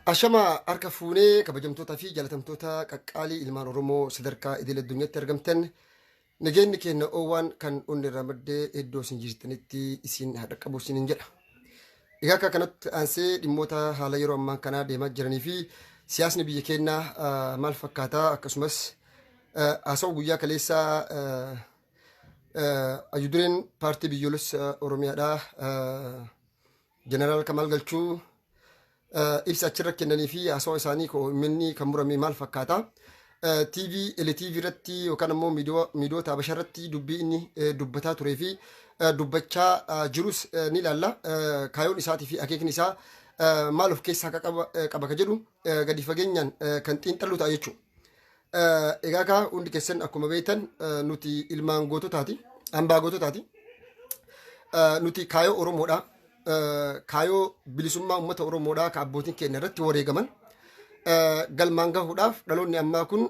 Ashama harka fuunee kabajamtoota fi jaalatamtoota qaqqaalii ilmaan Oromoo sadarkaa idil addunyaatti argamtan nageenyi keenya oowwaan kan onni irraa maddee iddoo isin jirtanitti isin haadha qabu isiniin jedha. Egaa akka kanatti aansee dhimmoota haala yeroo ammaa kanaa deemaa jiranii fi siyaasni biyya keenyaa maal fakkaataa akkasumas haasawaa guyyaa kaleessaa ajudureen paartii biyyoolessa Oromiyaadhaa Jeneraal Kamaal Galchuu ibsa achirra kennanii fi haasawaa isaanii minni kan murame maal fakkaata. TV LTV irratti yookaan immoo miidiyoota Habashaa irratti dubbii inni dubbataa turee fi dubbachaa jirus ni ilaalla. Kaayoon isaatii fi akeekni isaa maal of keessaa qaba ka jedhu gadi fageenyaan kan xiinxallu ta'a jechuudha. Egaa kaa hundi keessan akkuma beektan nuti ilmaan goototaati, hambaa goototaati. Nuti kaayoo Oromoodha. Kaayoo bilisummaa uummata Oromoodhaa ka abbootiin keenya irratti wareegaman galmaan gahuudhaaf dhaloonni ammaa kun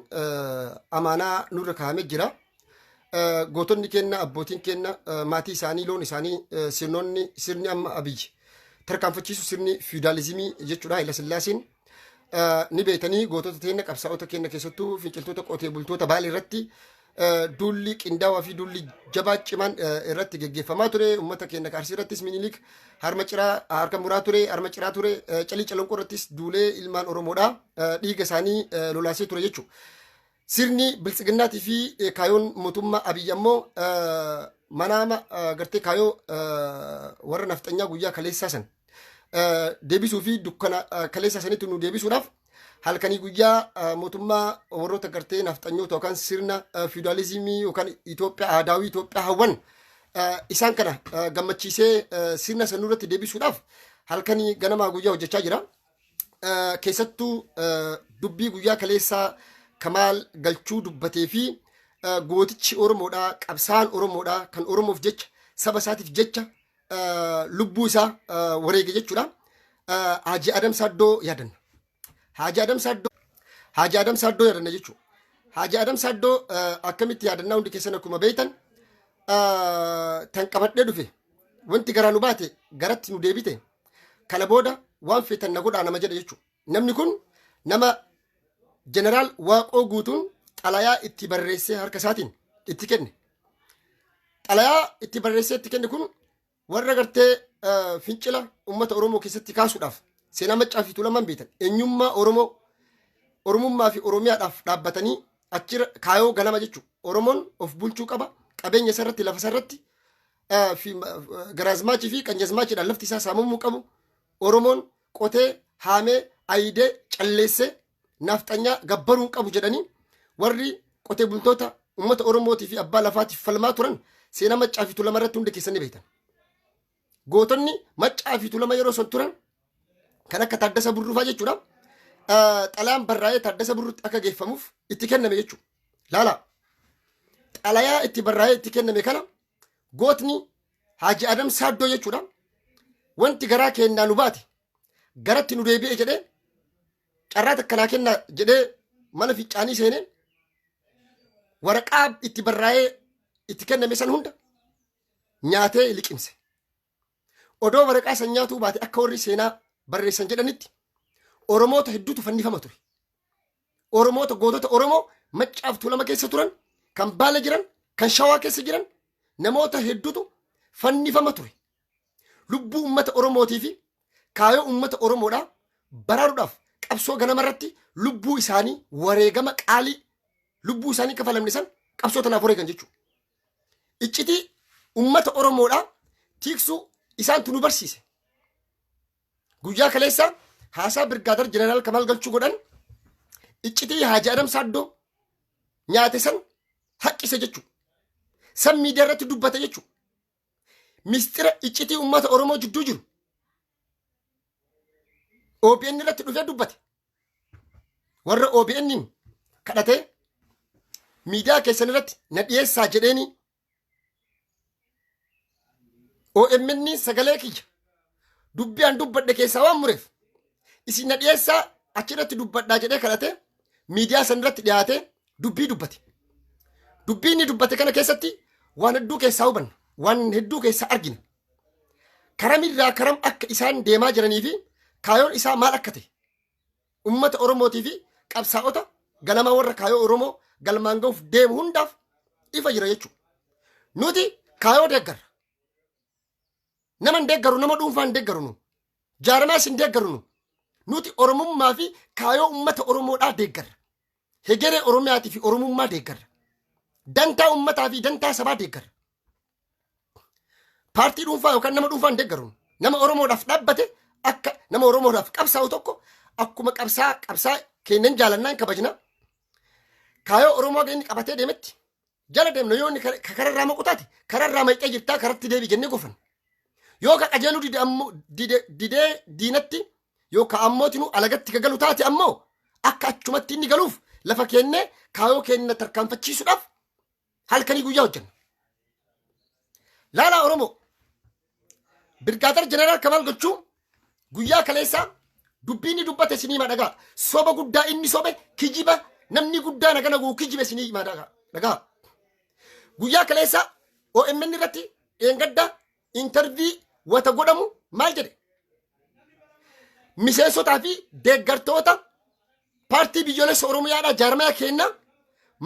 amaanaa nurra kaa'amee jira. Gootonni keenya abbootiin keenya maatii isaanii loon isaanii sirni amma abiyyi tarkaanfachiisu sirni fiidaalizimii jechuudha. Haayila Sillaaseen ni beekanii gootota teenya qabsaa'ota keenya keessattuu finciltoota qotee bultoota Baalee irratti duulli qindaawaa fi duulli jabaa cimaan irratti geggeeffamaa ture. Uummata keenya Arsii irrattis Minilik harka muraa ture, harma ciraa ture, calii calanqoo irrattis duulee ilmaan Oromoodhaa dhiiga isaanii lolaasee ture jechuudha. Sirni biltsiginnaatii fi kaayoon mootummaa Abiyyi ammoo manaama gartee kaayoo warra nafxanyaa guyyaa kaleessaa san deebisuu fi dukkana kaleessaa sanitti nu deebisuudhaaf halkanii guyyaa mootummaa warroota gartee nafxanyoota yookaan sirna fiidaalizimii yookaan Itoophiyaa aadaawii Itoophiyaa hawwan isaan kana gammachiisee sirna sanuu irratti deebisuudhaaf halkanii ganamaa guyyaa hojjechaa jira. Keessattuu dubbii guyyaa kaleessaa Kamaal Galchuu dubbatee fi gootichi Oromoodhaa qabsaan Oromoodhaa kan Oromoof jecha saba isaatiif jecha lubbuu isaa wareege jechuudha. Haaji Adam Saaddoo yaadanna. Haaji Adam Saaddoo yaadanna jechuudha. Haaji Adam Saaddoo akkamitti yaadannaa hundi keessan akkuma beektan tan qabadhee dhufe wanti garaa nu baate garatti nu deebite kana booda waan feetan na godhaa nama jedha jechuudha. Namni kun nama Jeneraal Waaqoo Guutuun xalayaa itti barreessee harka isaatiin itti kenne. Xalayaa itti barreessee itti kenne kun warra gartee fincila uummata Oromoo keessatti kaasuudhaaf seenaa Maccaa fi Tuulamaan beektan eenyummaa Oromummaa fi Oromiyaadhaaf dhaabbatanii achirra kaayoo ganama jechuudha. Oromoon of bulchuu qaba. Qabeenya isarratti lafa isarratti garaazmaachii fi qanjazmaachiidhaan lafti isaa saamamuu qabu. Oromoon qotee haamee ayidee calleessee nafxanyaa gabbaruu qabu jedhanii warri qotee bultoota uummata Oromootii fi abbaa lafaatiif falmaa turan seenaa Maccaa fi Tuulamaa irratti hundi keessan ni beektan. Gootonni Maccaa fi Tuulamaa yeroo son turan kan akka Taaddasa Burrufaa jechuudha. Xalayaan barraa'ee Taaddasa Burrutti akka geeffamuuf itti kenname jechuudha. Laala. Xalayaa itti barraa'ee itti kenname kana gootni Haaji Adam Saaddoo jechuudha. Wanti garaa kennaa nu baate garatti nu deebi'e jedhee carraa takkanaa kennaa jedhee mana fincaanii seenee waraqaa itti barraa'ee itti kenname san hunda nyaatee liqimse. Odoo waraqaa san nyaatuu baate akka warri seenaa barreessan jedhanitti Oromoota hedduutu fannifama ture. Oromoota gootota Oromoo Maccaa fi Tuulamaa keessa turan kan Baale jiran kan Shawaa keessa jiran namoota hedduutu fannifama ture. Lubbuu uummata Oromootii fi kaayoo uummata Oromoodhaa baraaruudhaaf qabsoo ganama irratti lubbuu isaanii wareegama qaalii lubbuu isaanii kafalamne san qabsoo tanaaf wareegan jechuudha. Iccitii uummata Oromoodhaa tiiksuu isaantu nu barsiise. Guyyaa kaleessaa haasaa Birgaadar Jeneraal Kamaal Galchuu godhan iccitii Haaji Adam Saaddoo nyaate san haqqise jechuudha. San miidiyaa irratti dubbate jechuudha. Mistira iccitii uummata Oromoo jidduu jiru OBN irratti dhufee dubbate. Warra OBN kadhatee miidiyaa keessan irratti na dhiyeessaa jedheeni OMN sagalee kiyya dubbiyaan dubbadhe keessaa waan mureef isin na dhiyeessaa achirratti dubbadhaa jedhee kadhatee miidiyaa san irratti dhiyaatee dubbii dubbate. Dubbii inni dubbate kana keessatti waan hedduu keessaa hubanna, waan hedduu keessaa argina. Karamirraa karam akka isaan deemaa jiranii fi kaayoon isaa maal akka ta'e ummata Oromootii fi qabsaa'ota ganama warra kaayoo Oromoo galmaan ga'uuf deemu hundaaf ifa jira jechuudha. Nuti kaayoo deeggarra. Nama hin deeggaru, nama dhuunfaa hin deeggaru nu. Jaarmaas hin deeggaru nu. Nuti Oromummaa fi kaayoo ummata Oromoodhaa deeggarra. Hegeree Oromiyaatii fi Oromummaa deeggarra. Dantaa ummataa fi dantaa sabaa deeggarra. Paartii dhuunfaa yookaan nama dhuunfaa hin deeggaru. Nama Oromoodhaaf dhaabbate akka nama Oromoodhaaf qabsaa'u tokko akkuma qabsaa kennan jaalannaan kabajna. Kaayoo Oromoo geenni qabatee deemetti jala deemna yoo inni kararraa maqutaati kararraa maqee jirtaa karatti deebi jennee gofan. Yoo ka qajeeluu didee diinatti yoo ka ammootinu alagatti kagalu taate ammoo akka achumatti inni galuuf lafa kennee kaayoo kenna tarkaanfachiisuudhaaf halkanii guyyaa hojjenna. Laalaa Oromoo Birgaatar Jeneraal Kamaal Gochuu guyyaa kaleessaa dubbiin dubbate sinii madhagaa soba guddaa inni sobe kijiba namni guddaa nagana guu kijibe sinii madhagaa guyyaa kaleessaa OMN irratti eengadda intervii wata godhamu maal jedhe miseensotaa fi deeggartoota paartii biyyoolessa Oromiyaadhaa jaarmaya kennaa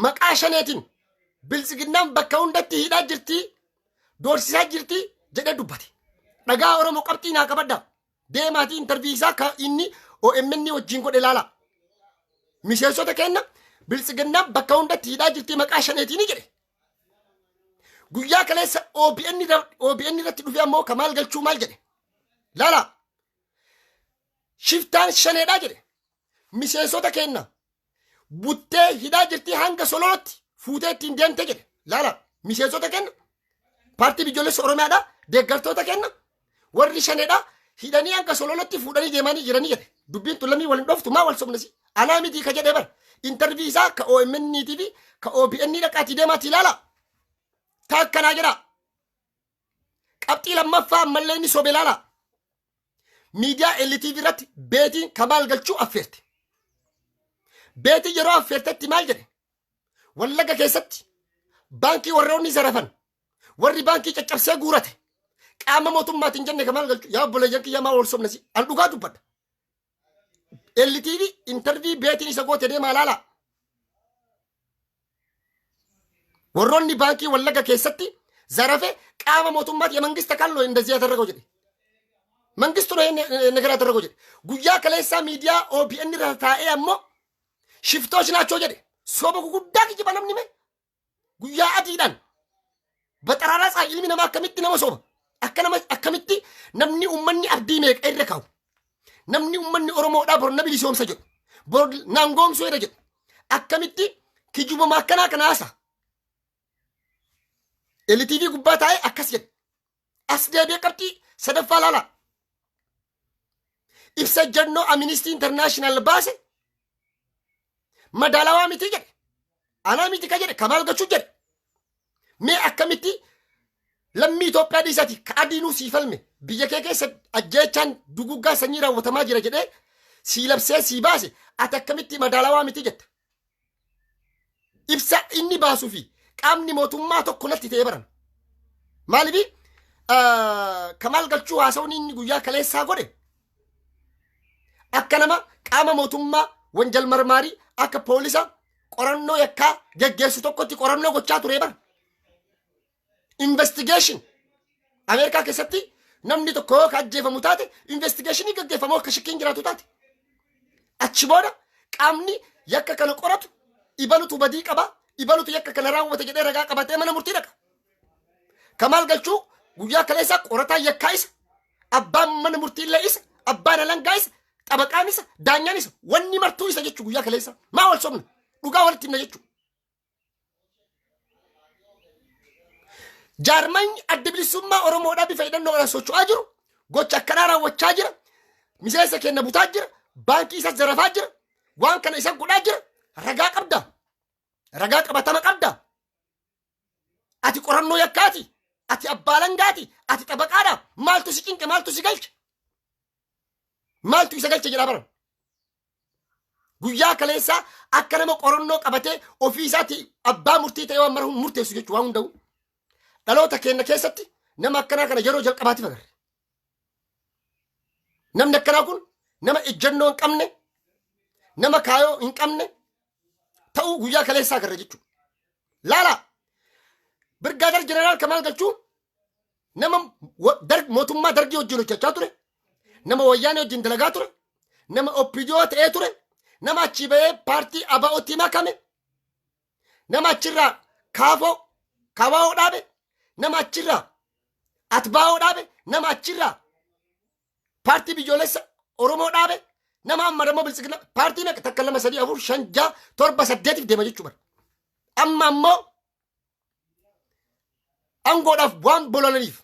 maqaa shaneetiin biltsiginnaan bakka hundatti hidhaa jirtii doorsisaa jirtii jedhe dubbate. Dhagaa Oromoo qabxii naa qabadda deemaatii intervii isaa ka inni OMN wajjin godhe laala. Miseensota kenna biltsiginnaan bakka hundatti hidhaa jirtii maqaa shaneetiin jedhe. Guyyaa kaleessa OBN irratti dhufe ammoo Kamaal Galchuu maal jedhe laala. Shiftaan shaneedhaa jedhe. Miseensota kenna buttee hidhaa jirtii hanga sololotti fuutee ittiin deemte jedhe laala. Miseensota kenna paartii biyyoolessa Oromiyaadhaa deeggartoota kenna warri shaneedhaa hidhanii hanga sololotti fuudhanii deemanii jiranii jedhe. Dubbiin tullamii waliin dhoftu maa wal sobnasi anaa mitii ka jedhee bara intervii isaa ka OMN fi ka OBN dhaqaatii deemaatii laala. Taakkanaa jedha qabxii lammaffaa ammallee inni sobe laala. Miidiyaa LTV irratti beetiin Kamaal Galchuu affeerte. Beetii yeroo affeertetti maal jedhe Wallaga keessatti baankii warroonni zarafan warri baankii caccabsee guurate qaama mootummaatiin jenne Kamaal Galchuu yaa obboleeyyan kiyyaa maa wal sobnasi an dhugaa dubbadha. LTV intervii beetiin isa goote deemaa laala. Warroonni baankii Wallaga keessatti zarafe qaama mootummaati የመንግስት አካል ነው እንደዚህ ያደረገው ጀዴ መንግስቱ ነው ነገር ያደረገው ጀዴ ጉያ ከለሳ ሚዲያ OBN ረታኤ አሞ ሽፍቶች ናቸው ጀዴ ሶበ ጉዳ ግጅ ባለምኒ መ ጉያ አዲዳን በጠራራ ፀሐይ ilmi namaa akkamitti nama soba akkamitti namni ummanni abdii meeqa irra kaa'u namni ummanni Oromoodhaa bor nabi lisoomsa jedhu bor naangoomsuu irra jedhu akkamitti kijubama akkanaa kana haasa. LTV gubbaa taa'ee akkas jedhe as deebi'ee qabxii sadaffaa laala. Ibsa jannoo Amnesty International baase madaalawaa miti jedhe anaa miti ka jedhe Kamaal Galchuu jedhe mee akkamitti lammii Itoophiyaa dhiisaati ka adiinuu sii falme biyya kee keessa ajjeechaan duguggaa sanyii raawwatamaa jira jedhee sii labsee sii baase ati akkamitti madaalawaa miti jetta. Ibsa inni baasuu fi qaamni mootummaa tokko natti ta'ee baran maaliif Kamaal Galchuu haasawni inni guyyaa kaleessaa godhe akka nama qaama mootummaa wanjal marmaarii akka poolisa qorannoo yakkaa geggeessu tokkotti qorannoo gochaa ture bara. Investigation Ameerikaa keessatti namni tokko ka ajjeefamu taate investigationii geggeeffamoo akka shakkiin jiraatu taate achi booda qaamni yakka kana qoratu ibalutu badii qaba ibalutu yakka kana raawwate jedhee ragaa qabatee mana murtii dhaqa. Kamaal Galchuu guyyaa kaleessaa qorataa yakkaa isa abbaan mana murtiillee isa abbaan alangaa isa xabaqaan isa daanyaan isa wanni martuu isa jechuu guyyaa kaleessaa maa wal sobna dhugaa walitti himna jechuu. Jaarmanyi adda bilisummaa Oromoodhaa bifa hidhannoodhaan socho'aa jiru gocha akkanaa raawwachaa jira miseensa kenna butaa jira baankii isa zarafaa jira waan kana isa godhaa jira ragaa qabda ragaa qabatama qabda ati qorannoo yakkaati ati abbaa alangaati ati xabaqaadha maaltu si cinqe maaltu si galche maaltu isa galche jedhaa bara. Guyyaa kaleessaa akka nama qorannoo qabatee ofii isaati abbaa murtii ta'ee waan mara murteessu jechuu waan hunda'u dhaloota keenya keessatti nama akkanaa kana yeroo jalqabaatiif agarre. Namni akkanaa kun nama ejjennoo hin qabne nama kaayoo hin qabne ta'uu guyyaa kaleessaa agarra jechuudha. Laala Birgaadir Jeneraal Kamaal Galchuu nama mootummaa dargii wajjin hojjechaa ture, nama wayyaanee wajjin dalagaa ture, nama OPDO ta'ee ture, nama achi ba'ee paartii ABO'tti makame, nama achirraa KFO dhaabe, nama achirraa ATBO dhaabe, nama achirraa paartii biyyoolessa Oromoo dhaabe, nama amma dammoo bilisiginaa paartii meeqa takka 2 3 4 5 6 7 8 deema jechuudha. Amma ammoo angoodhaaf waan bololaniif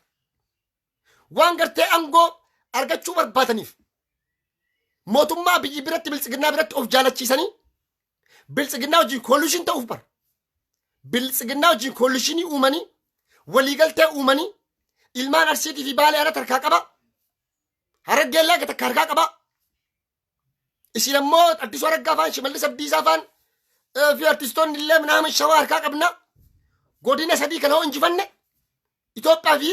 waan gartee angoo argachuu barbaataniif mootummaa biyyi biratti bilisiginaa biratti of jaalachiisanii bilisiginaa wajjin koalishin ta'uuf bar bilisiginaa wajjin koolishinii uumanii waliigaltee uumanii ilmaan Arsiitii fi Baalee irratti harkaa qaba, Harargeellaa takka harkaa qaba. Isin ammoo Addisuu Araggaa faan Shimallis Abdiisaa faan fi artistoonni illee minaamin Shawaa harkaa qabna. Godina 3 kana hoo injifanne Itoophiyaa fi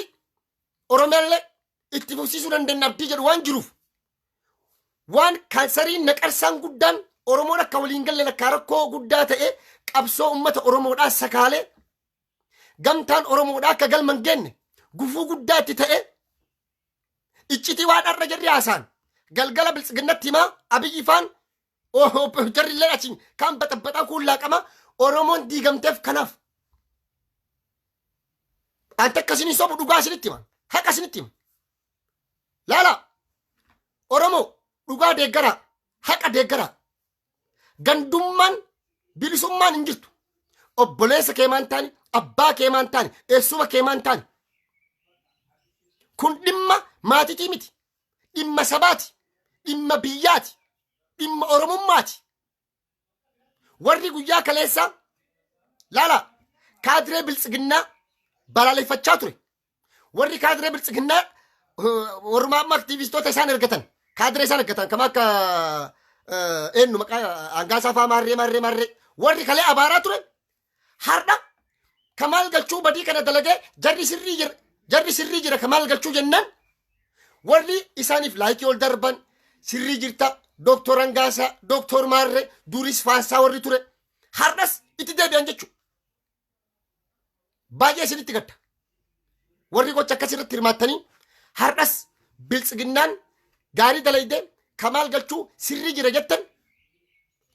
Oromiyaallee itti fufsiisuu dandeenya abdii jedhu waan jiruuf waan kansariin naqarsaan guddaan Oromoon akka waliin galle lakkaa rakkoo guddaa ta'e qabsoo uummata Oromoodhaa sakaalee gamtaan Oromoodhaa akka galman geenne gufuu guddaa itti ta'e iccitii waan arra jirri haasaan galgala bilisiginnatti himaa Abiyyi faan jarri illee achiin kan baxabaxaa kuullaa qama Oromoon diigamteef kanaaf. Ante akkasini sobu dhugaa isinitti himan haqa isinitti himan. Laala Oromoo dhugaa deeggaraa haqa deeggaraa gandummaan bilisummaan hin jirtu. Obboleessa kee maan taani abbaa kee maan taani eessuma kee maan taani kun dhimma maatitii miti, dhimma sabaati, dhimma biyyaati, dhimma Oromummaati. Warri guyyaa kaleessaa laala kaadiree bilisiginnaa balaaleffachaa ture. Warri kaadiree bilisiginnaa warrumaa amma aktiivistoota isaan ergatan kaadiree isaan ergatan kama akka eenyu maqaa Angaasaa faa maarree warri kalee abaaraa ture har'a Kamaal Galchuu badii kana dalagee jarri sirrii jira Kamaal Galchuu jennaan warri isaaniif laayikii ol darban sirrii jirta Dooktor Angaasaa, Dooktor Maarree, Duris Faansaa warri ture har'as itti deebi'an jechuudha. Baay'ee isinitti gadda. Warri gocha akkasirratti hirmaattanii har'as bilisiginnaan gaarii dalaydee Kamaal Galchuu sirrii jira jettan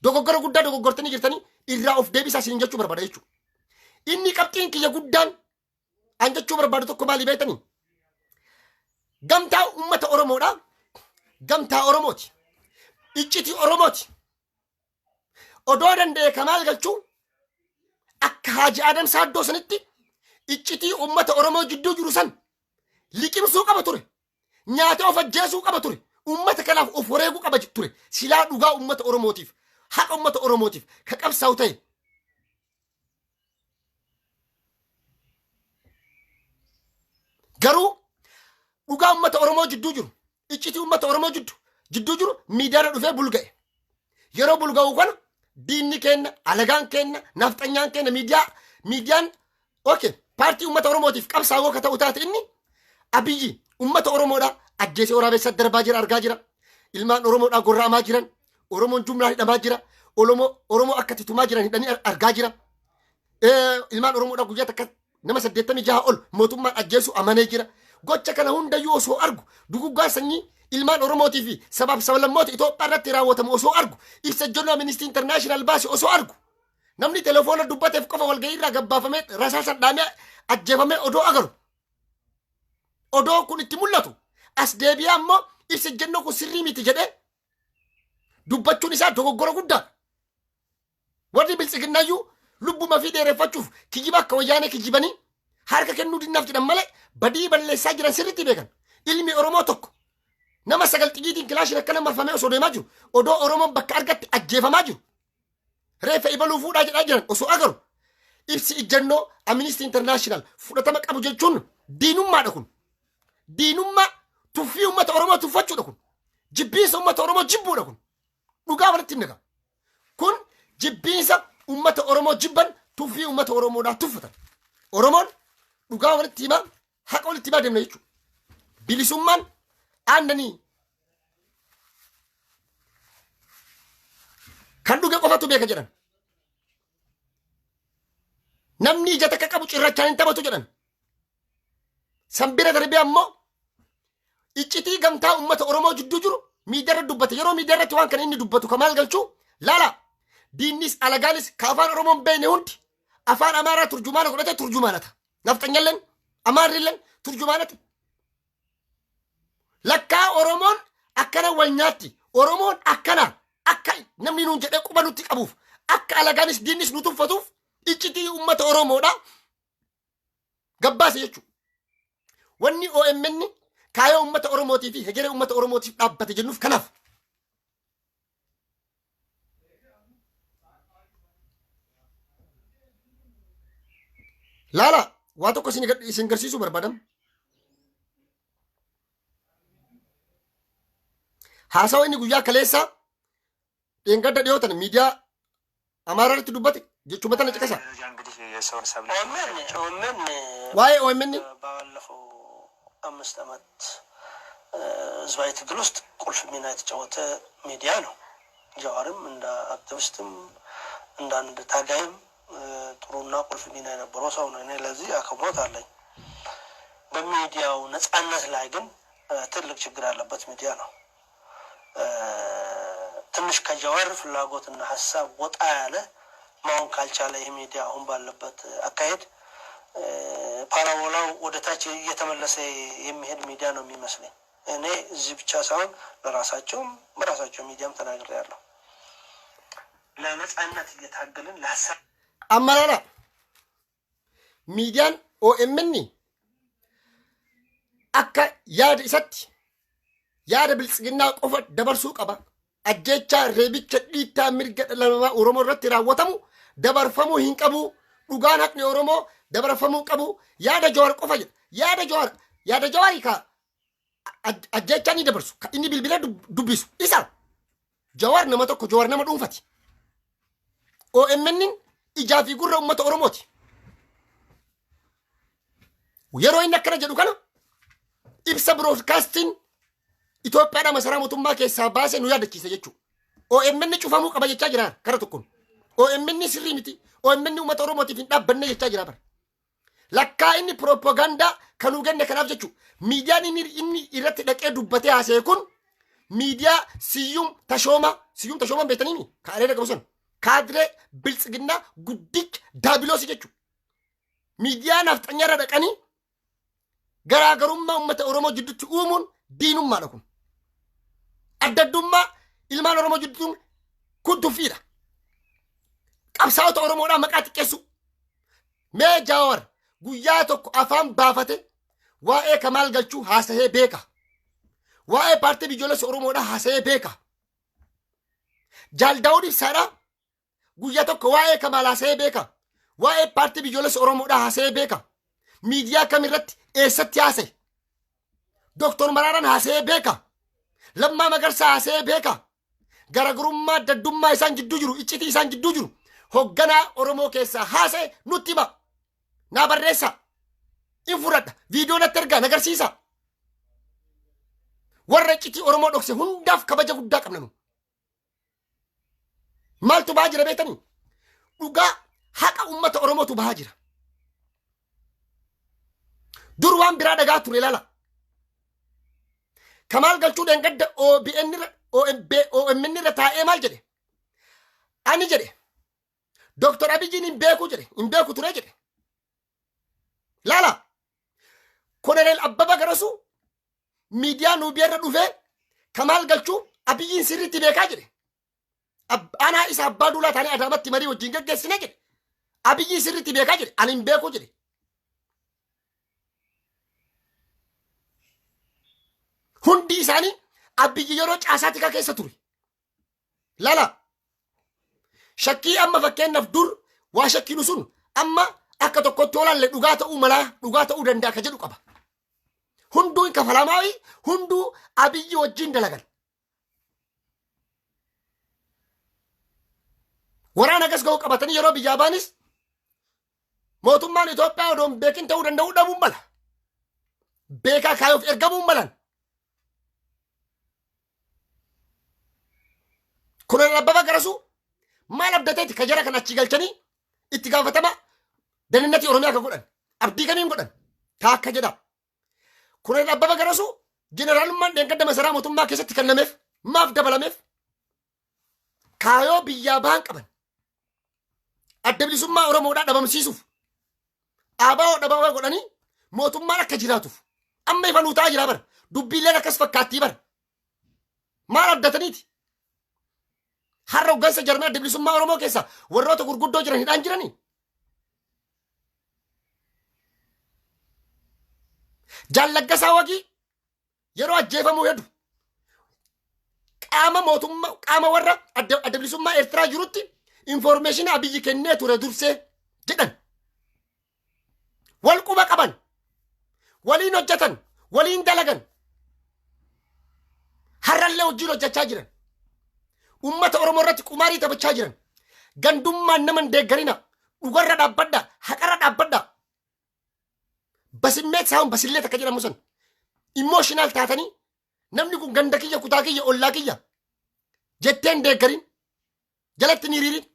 dogoggora guddaa dogoggortanii jirtanii irraa of deebisaa isin jechuu barbaada jechuudha. Inni qabxiin kiyya guddaan an jechuu barbaadu tokko maalii beektanii? Gamtaa uummata Oromoodha. Gamtaa Oromooti. Iccitii Oromooti. Odoo danda'e Kamaal Galchuu akka Haaji Adam Saaddoo sanitti iccitii uummata Oromoo jidduu jiru san liqimsuu qaba ture. Nyaata of ajjeesuu qaba ture. Uummata kanaaf of wareeguu qaba ture. Silaa dhugaa uummata Oromootiif haqa uummata Oromootiif ka qabsaa'u ta'e. Garuu dhugaa uummata Oromoo jidduu jiru iccitii uummata Oromoo jidduu jiru miidiyaarra dhufee bulga'e. Yeroo bulga'u kana diinni kenna alagaan kenna nafxanyaan kenna miidiyaan okay paartii uummata Oromootiif qabsaa'oo ka ta'u taate inni Abiyyi uummata Oromoodhaa ajjeesee waraabessa darbaa jira argaa jira. Ilmaan Oromoodhaa gorra'amaa jiran Oromoon jumlaa hidhamaa jira. Oromoo akka titumaa jiran hidhanii argaa jira. Ilmaan Oromoodhaa guyyaa takka nama 86 ol mootummaan ajjeesu amanee jira. Gocha kana hundayyuu osoo argu duguggaa sanyii ilmaan Oromootii fi sabaaf sablammoota Itoophiyaa irratti raawwatamu osoo argu ibsa ejjennoo Amnesty International baase osoo argu namni telefoona dubbateef qofa walgahii irraa gabbaafamee rasaasan dhaamee ajjeefamee odoo agaru odoo kun itti mul'atu as deebi'aa ammoo ibsa ejjennoo kun sirrii miti jedhee dubbachuun isaa dogoggora guddaa. Warri bilisiginnaayyuu lubbuma fi dheereffachuuf kijiba akka wayyaanee kijibanii harka kennuu dinnaaf jedhan malee badii balleessaa jiran sirriitti beekan. Ilmi Oromoo tokko nama 9 xigiitiin kilaashin akkana marfamee osoo deemaa jiru odoo Oromoon bakka argatti ajjeefamaa jiru reeffa ibaluu fuudhaa jedhaa jiran osoo agaru ibsi ejjennoo Amnesty International fudhatama qabu jechuun diinummaadha kun. Diinummaa tuffii uummata Oromoo tuffachuudha kun. Jibbiinsa uummata Oromoo jibbuudha kun. Dhugaa walitti himna kun jibbiinsa uummata Oromoo jibban tuffii uummata Oromoodhaa tuffatan. Oromoon dhugaa walitti himaa haqa walitti himaa deemna jechuudha. Bilisummaan aannanii kan dhuge qofatu beeka jedhan namni ija takka qabu cirrachaan hin taphatu jedhan san bira darbee ammoo iccitii gamtaa ummata Oromoo jidduu jiru miidiyaa irratti dubbate yeroo miidiyaa irratti waan kana inni dubbatu Kamaal Galchuu laala diinnis alagaanis ka afaan Oromoon beekne hundi afaan Amaaraa turjumaana godhate turjumaanata nafxanyalleen Amaarrilleen turjumaanata lakkaa Oromoon akkana wal nyaatti Oromoon akkana akka namni nuun jedhee quba nutti qabuuf akka alagaanis diinnis nu tuffatuuf iccitii ummata Oromoodha gabbaase jechuudha. Wanni OMN kaayoo ummata Oromootii fi hegeree ummata Oromootiif dhaabbate jennuuf kanaaf. Laala waa tokko isin garsiisuu barbaadan. Haasawa inni guyyaa kaleessaa dheengadda dhiyootan miidiyaa Amaaraa irratti dubbate jechuun tana caqasa. Waa'ee OMN ባለፈው 5 ዓመት ህዝባዊ ትግል ውስጥ ቁልፍ ሚና የተጫወተ ሚዲያ ነው። ጃዋርም እንደ አክቲቪስትም እንደ አንድ ታጋይም ጥሩና ቁልፍ ሚና የነበረው ሰው ነው። እኔ ለዚህ አክብሮት አለኝ። በሚዲያው ነፃነት ላይ ግን ትልቅ ችግር ያለበት ሚዲያ ነው። ትንሽ ከጃዋር ፍላጎትና ሐሳብ ወጣ ያለ ማውን ካልቻለ ይሄ ሚዲያ አሁን ባለበት አካሄድ ፓራቦላው ወደ ታች እየተመለሰ የሚሄድ ሚዲያ ነው የሚመስለኝ። እኔ እዚህ ብቻ ሳይሆን በራሳቸው ሚዲያም ተናግሬያለሁ። ለነፃነት እየታገልን ለሐሳብ አመራራ ሚዲያን OMN አካ ያድ ኢሰት ያድ ብልጽግና ቆፈ ደበርሱ ቀባ አጀቻ ሬቢቸ ዲታ ሚርገ ለማ ኦሮሞ ረት ራወተሙ ደበርፈሙ ሂንቀቡ ዱጋን ሀቅኒ ኦሮሞ ደበርፈሙ ቀቡ ያደ ጀዋር ቆፈ ያደ ጀዋር ካ አጀቻኒ ደበርሱ ኢኒ ቢልቢለ ዱቢሱ ኢሳ ጀዋር ነመ tokko ጀዋር ነመ ዱንፈቲ OMN ኢጃፊ ጉረ ኡመተ ኦሮሞቲ yeroo inni akkana jedhu kana ibsa broadcasting Itoophiyaadha masaraa mootummaa keessaa baasee nu yaadachiise jechuudha. OMN cufamuu qaba jechaa jira kara tokkoon. OMN sirrii miti. OMN uummata Oromootiif hin dhaabbanne jechaa jira bara. Lakkaa inni propaganda kan ugenne kanaaf jechuudha. Miidiyaan inni irratti dhaqee dubbatee haasa'e kun miidiyaa Siyyum Tashoomaa beektanii kaalee dhaqabu sana kaadiree biltsiginnaa guddicha daabiloosi jechuudha. Miidiyaa nafxanyaarra dhaqanii garaagarummaa uummata Oromoo jidduutti uumuun diinummaadha kun. Addaddummaa ilmaan Oromoo jidduun kun tuffiidha. Qabsaa'ota Oromoodhaa maqaa xiqqeessu. Mee Jawaar guyyaa tokko afaan baafate waa'ee Kamaal Galchuu haasa'ee beeka. Waa'ee paartii biyyoolessa Oromoodhaa haasa'ee beeka. Jaal Daawud Ibsaadhaa guyyaa tokko waa'ee Kamaal haasa'ee beeka. Waa'ee paartii biyyoolessa Oromoodhaa haasa'ee beeka. Miidiyaa kamirratti eessatti haasa'e? Doktor Maraaraan haasa'ee beeka. Lammaa Magarsaa haasa'ee beeka. Garaagarummaa addaddummaa isaan jidduu jiru, iccitii isaan jidduu jiru. Hoogganaa Oromoo keessaa haasa'e nutti hima. Naa barreessa. In fudhadha. Viidiyoo natti ergaa nagarsiisa. Warra iccitii Oromoo dhokse hundaaf kabaja guddaa qabna nu. Maaltu bahaa jira beektanii? Dhugaa haqa uummata Oromootu bahaa jira. Dur waan biraa dhagaa ture ilaala. Kamaal Galchuu dheengadda OMN irra taa'ee maal jedhe? Ani jedhe Dr. Abiyyiin hin beeku ture jedhe. Laala Koloneel Abbaba Garasuu miidiyaa Nuubiyaarra dhufee Kamaal Galchuu Abiyyiin sirriitti beekaa jedhe. Anaa isa abbaa duulaa taanee Adaamatti marii wajjin geggeessine jedhe. Abiyyiin sirriitti beekaa jedhe. Ani hin beeku jedhe. Hundi isaanii Abiyyi yeroo caasaa xiqqaa keessa ture. Laala shakkii amma fakkeenyaaf dur waa shakkiinu sun amma akka tokkotti olaalle dhugaa ta'uu malaa dhugaa ta'uu danda'a ka jedhu qaba. Hunduu hin kafalamaawi hunduu Abiyyi wajjin dalagan. Waraana gas ga'u qabatanii yeroo biyyaa baanis mootummaan Itoophiyaa odoon beekin ta'uu danda'uu dhabuun mala. Beekaa kaayoof ergamuun malan. Koloneel Abbaba Garasuu maal abdateeti ka jara kan achi galchanii itti gaafatama danannati oromiyaa ka godhan abdii kamiin godhan taakka jedha Koloneel Abbabaa Garasuu jeneraalummaan dheengadda masaraa mootummaa keessatti kennameef maaf dabalameef kaayoo biyyaa bahan qaban adda bilisummaa Oromoodhaa dhabamsiisuuf ABO dhabama godhanii mootummaan akka jiraatuuf amma ifa nuutaa jira bara dubbiilleen akkas fakkaattii bara maal abdataniiti har'a hoggansa jarmee adda bilisummaa Oromoo keessa warroota gurguddoo jiran hidhaan jiranii Jaallaggasaa Wagii yeroo ajjeefamuu hedu qaama warra adda bilisummaa Eertiraa jirutti information Abiyyi kennee ture dursee jedhan wal quba qaban waliin hojjetan waliin dalagan har'allee wajjin hojjechaa jiran ummata Oromoo irratti qumaarii taphachaa jiran gandummaan nama hin deeggarina dhugarra dhaabbadha haqarra dhaabbadha basimmeet saawun basillee takka jedhamu san emotional taatanii namni kun ganda kiyya kutaa kiyya ollaa kiyya jetteen deeggarin jalatti ni hiriirin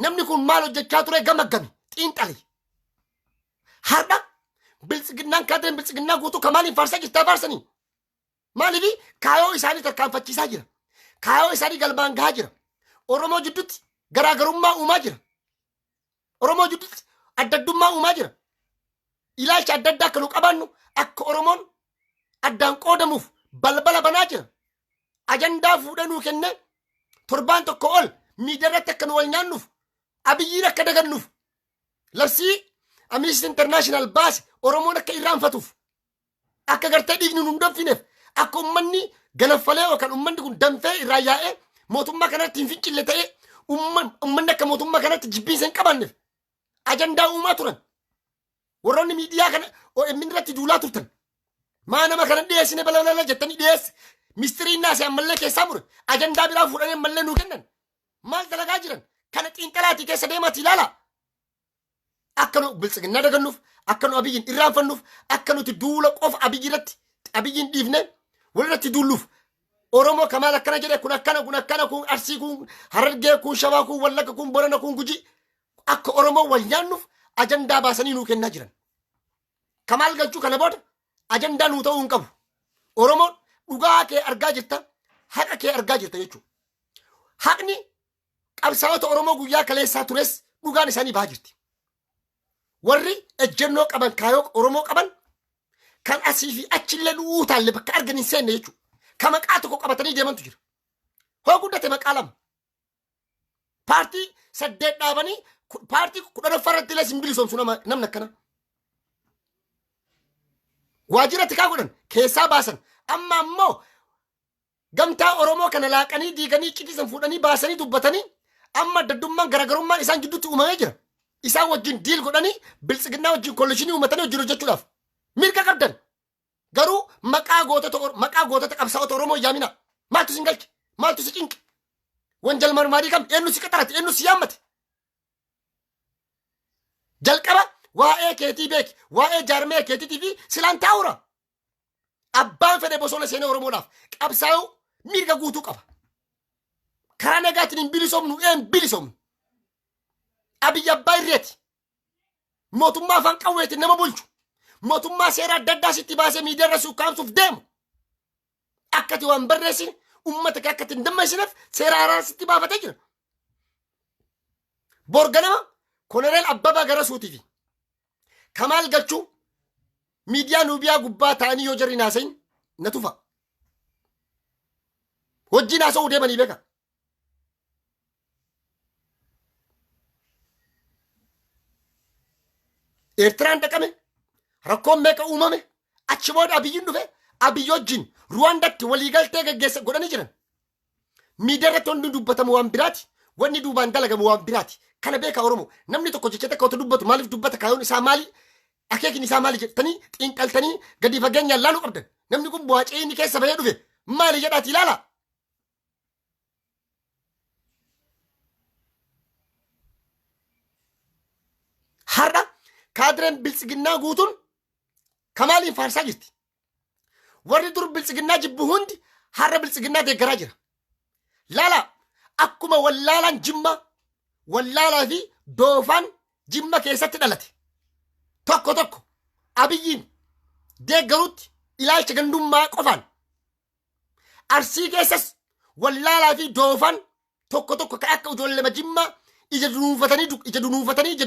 namni kun maal hojjechaa ture gamaggami xiinxali har'a biltsiginnaan kaadeen biltsiginnaa guutuu kamaaliin faarsaa jirtaa faarsanii maaliifi kaayoo isaanii tarkaanfachiisaa jira kaayoo isaanii galmaan gahaa jira Oromoo jidduutti garaagarummaa uumaa jira Oromoo jidduutti addaddummaa uumaa jira ilaalcha adda addaa akka nu qabaannu akka Oromoon addaan qoodamuuf balbala banaa jira ajandaa fuudhanuu kenne torbaan tokko ol miidiyaarratti akka nu wal nyaannuuf Abiyyiin akka dagannuuf labsii Amnesty International baase Oromoon akka irraanfatuuf akka gartee dhiigni nu hin danfineef akka ummanni ganaffalee yookaan ummanni kun danfee irraa yaa'ee mootummaa kanatti hin fincille ta'ee ummanni akka mootummaa kanatti jibbiinsa hin qabaanneef ajandaa uumaa turan warroonni miidiyaa kana OMN irratti duulaa turtan maa nama kana dhiyeessine balalala jettanii dhiyeesse mistiriin naasee ammallee keessaa mure ajandaa biraa fuudhanii ammallee nuu kennan maal dalagaa jiran kana xiinxalaatii keessa deemaati ilaala akka nu biltsiginnaa dagannuuf akka nu Abiyyiin irraanfannuuf akka nuti duula qofa Abiyyiin dhiifne walirratti duulluuf Oromoo kamaal akkana jedhe kun akkana kun Arsii kun Harargee kun Shawaa kun Wallagga kun Borana kun Gujii akka Oromoo wal nyaannuuf ajandaa baasanii nuu kennaa jiran kamaal galchuu kana booda ajandaa nuu ta'uu hin qabu Oromoon dhugaa kee argaa jirta haqa kee argaa jirta jechuudha haqni qabsaa'ota Oromoo guyyaa kaleessaa tures dhugaan isaanii bahaa jirti warri ejjennoo qaban kaayoo Oromoo qaban kan asii fi achillee dhuu taalle bakka argan hin seenne jechuudha ka maqaa tokko qabatanii deemantu jira hoo guddate maqaa lama paartii 8 dhaabanii paartii 10 irratti illee hin bilisoomsu namni akkana waajjira tikaa godhan keessaa baasan amma ammoo gamtaa Oromoo kana laaqanii diiganii citiisan fuudhanii baasanii dubbatanii amma addaddummaan garagarummaan isaan gidduutti uumamee jira isaan wajjin diil godhanii biltsiginnaa wajjin kollishinii uumatanii hojii hojjechuudhaaf mirga qabdan garuu maqaa gootota qabsaa'ota Oromoo yaamina maaltu sin galche maaltu si cinqe wanjal marmaarii kam eenyu si qaxarate eenyu si yaammate jalqaba waa'ee keetii beeki waa'ee jaarmee keetiitii fi silaan taa'ura abbaan fedhe bosona seenee Oromoodhaaf qabsaa'uu mirga guutuu qaba karaa nagaatiin hin bilisoomnu bilisoomnu Abiyyi abbaa irreeti mootummaa afaan qawweetiin nama bulchu mootummaa seera adda addaa sitti baasee miidiyaa irra suukkaamsuuf deemu akkati waan barreessine ummata kee akkati hin dammeessineef seera haaraa sitti baafatee jira borganama Koloneel Abbabaa Garasuutii fi Kamaal Galchuu miidiyaa Nuubiyaa gubbaa ta'anii yoo jarri naasayin na tufa hojii naasa'uu deemanii beeka Eertiraan dhaqame rakkoon meeqa uumame achi booda Abiyyiin dhufe Abiyyi wajjin Ruwaandatti waliigaltee gaggeessa godhanii jiran miidiyaa irratti wanni dubbatamu waan biraati wanni duubaan dalagamu waan biraati kana beeka Oromoo namni tokko jecha takka otoo dubbatu maaliif dubbata kaayoon isaa maali akeekin isaa maali jettanii xiinxaltanii gadi fageenyaan laaluu qabdan namni kun bu'aacee inni keessa bahee dhufe maali jedhaati ilaala har'a kaadireen biltsiginnaa guutuun kamaaliin faarsaa jirti warri dur biltsiginnaa jibbu hundi har'a biltsiginnaa deeggaraa jira laala akkuma wallaalaan Jimmaa wallaalaa fi doofaan jimma keessatti dhalate tokko tokko abiyyiin deeggarutti ilaalcha gandummaa qofaan arsii keessas wallaalaa fi doofaan tokko tokko ka akka ijoollee jimmaa ija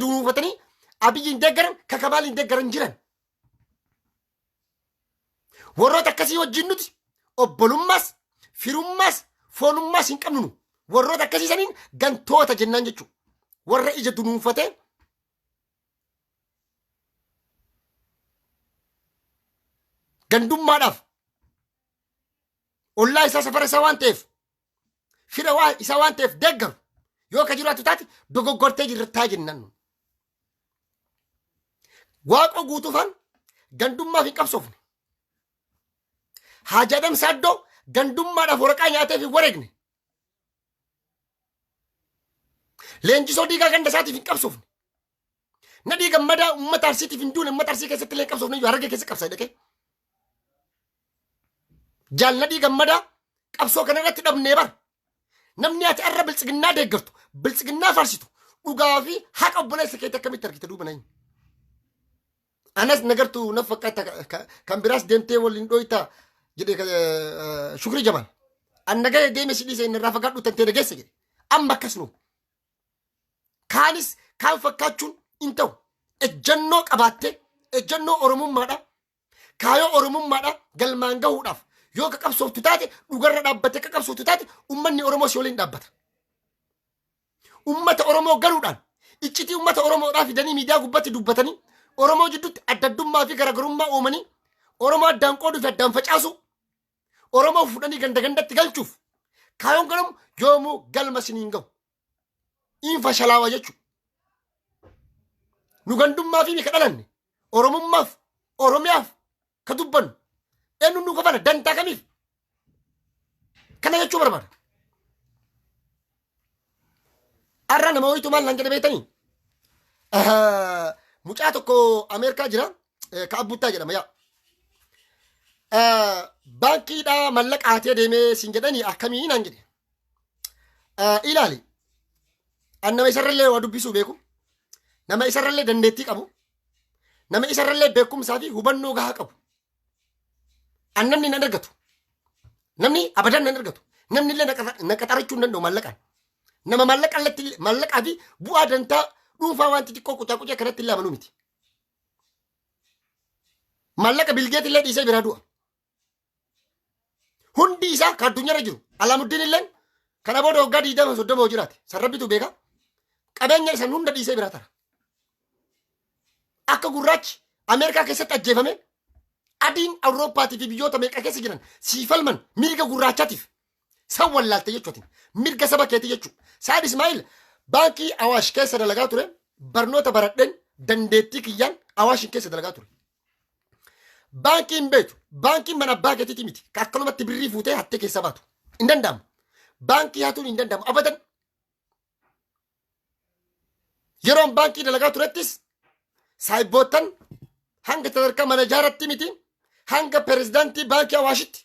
dunuufatanii abiyyiin deeggaran ka kamaaliin deeggaran jiran warroota akkasii wajjin nuti obbolummaas firummaas foonummaas hin qabnu warroota akkasii saniin gantoota jennaan jechuudha. Warra ija dunuunfatee gandummaadhaaf ollaa isaa safara isaa waan ta'eef fira isaa waan ta'eef deeggaru yoo ka jiraatu taate dogoggortee jirtaa jennaan. Waaqoo guutuufaan gandummaaf hin qabsoofne. Haajadam Saaddoo gandummaadhaaf waraqaa nyaateef hin wareegne. Leenjisoo Diigaa ganda isaatiif hin qabsoofne. Nadhii Gammadaa uummata Arsiitiif hin duune uummata Arsii keessatti illee hin qabsoofne Harargee keessa qabsaa dhaqee. Nadhii Gammadaa qabsoo kana irratti dhabnee bara. Namni ati arra biltsiginnaa deeggartu biltsiginnaa farsitu dhugaa fi haqa obboleessa keetti akkamitti argite duuba nayin. Anas nagartu na fakkaata kan biraas deemtee waliin dhooytaa jedhee Shukrii Jamal. An nagaya deeme si dhiise inni irraa fagaadhu tantee nageessa jedhe. Amma akkas nu. Kaanis kaan fakkaachuun hin ta'u. Ejjannoo qabaattee ejjannoo Oromummaadha. Kaayoo Oromummaadha galmaan gahuudhaaf. Yoo ka qabsooftu taate dhugarra dhaabbattee ka qabsooftu taate ummanni Oromoo si waliin dhaabbata. Ummata Oromoo galuudhaan iccitii ummata Oromoodhaa fidanii miidiyaa gubbatti dubbatanii Oromoo jidduutti addaddummaa fi garaagarummaa uumanii Oromoo addaan qooduu fi addaan facaasu Oromoo fudhanii ganda gandatti galchuuf kaayoon galamu yoomuu galma siniin gahu. Infa shalaawa jechuudha. Nu gandummaa fi mika dhalanne Oromummaaf Oromiyaaf ka dubbannu eenyu nu kafana dantaa kamiif kana jechuu barbaada. Arra nama hoyitu maal nan jedhe beektanii mucaa tokko Ameerikaa jira ka abbuttaa jedhama yaa. Baankiidhaa mallaqaatee deemee siin jedhanii akkamiin an jedhe ilaali. An nama isarrallee waa dubbisuu beeku nama isarrallee dandeettii qabu nama isarrallee beekumsaa fi hubannoo gahaa qabu. An namni nan argatu namni abadan nan argatu namni illee na qaxarachuu hin danda'u mallaqaan nama mallaqaa fi bu'aa dantaa dhuunfaa wanti xiqqoo qucaa kanatti illee amanuu miti. Mallaqa bilgeeti illee dhiisee biraa du'a. Hundi isaa ka addunyaarra jiru Alaamuddin illeen kana booda waggaa 20-30 jiraate sarrabbitu beeka qabeenya isan hunda dhiisee biraa tara. Akka gurraachi Ameerikaa keessatti ajjeefame adiin Awurooppaatii fi biyyoota meeqa keessa jiran siifalman mirga gurraachaatiif san wallaalte jechuutiin mirga saba keetii jechuudha. Saad Ismaa'il baankii Awaash keessa dalagaa ture barnoota baradheen dandeettii kiyyaan Awaashin keessa dalagaa ture. Baankiin beetu baankiin mana abbaa keetiiti miti ka akkanumatti birrii fuutee hattee keessa baatu hin danda'amu. Baankii haatuun hin danda'amu abadan. Yeroon baankii dalagaa turettis saayibboottan hanga sadarkaa manajaaratti miti hanga pirezidaantii baankii Awaashitti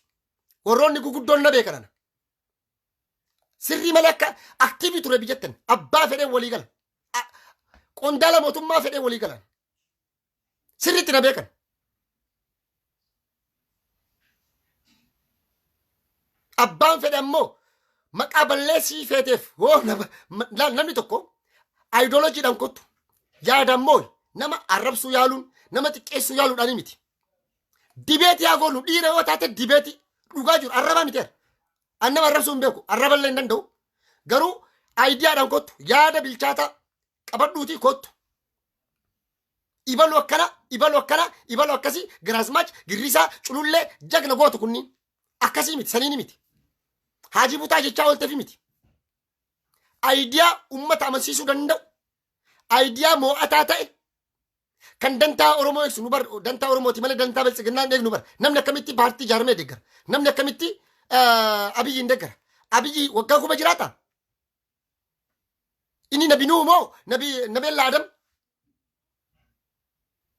warroonni guguddoon na beekan. Sirrii malee akka aktiivii ture biyyattan abbaa fedhee walii gala. Qondaala mootummaa fedhee walii galan. Sirriitti na beekan. Abbaan fedhe ammoo maqaa balleessii feeteef namni tokko aayidolojiidhaan kottu yaada ammoo nama arrabsuu yaaluun nama xiqqeessuu yaaluudhaan miti. Dibeetii haa goonu dhiira yoo taate dibeetii dhugaa jiru arrabaa miti. An nama arrabsuu hin beeku arraballee hin danda'u garuu aayidiyaadhaan kottu yaada bilchaataa qabadhuutii kottu. Ibaluu akkasii giraasmaach girrisaa culullee jagna gootu kunniin akkasii miti saniini miti. Haajii butaa jechaa oolteefi miti. Aayidiyaa uummata amansiisuu danda'u aayidiyaa moo'ataa ta'e kan dantaa Oromoo eegsu nu bar dantaa Oromooti malee dantaa biltsiginnaa eegnu bar namni akkamitti paartii jaarmee deeggara namni akkamitti Abiyyiin deeggara Abiyyi waggaa kuma jiraata. Inni nabi Nuhu moo nabeella Adam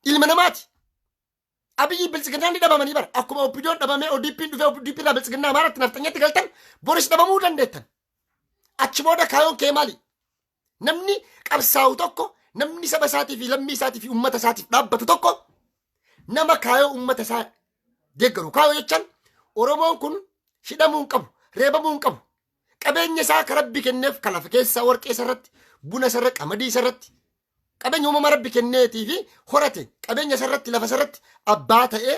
ilma namaati. Abiyyi biltsiginnaa ni dhabamanii bara akkuma OPDO'n dhabamee ODP'n dhufee ODP irraa biltsiginnaa amaaratti nafxanyatti galtan boris dhabamuu dandeettan. Achi booda kaayoon kee maali? namni qabsaa'u tokko namni saba isaatii fi lammii isaatii fi uummata isaatiif dhaabbatu tokko nama kaayoo uummata isaa deeggaru. Kaayoo jechaan Oromoon kun hidhamuu hin qabu, reebamuu hin qabu. Qabeenya isaa ka Rabbi kenneef ka lafa keessaa warqee isarratti, buna isarratti, qamadii isarratti, qabeenya uumama Rabbi kenneetii fi horate qabeenya isarratti, lafa isarratti abbaa ta'ee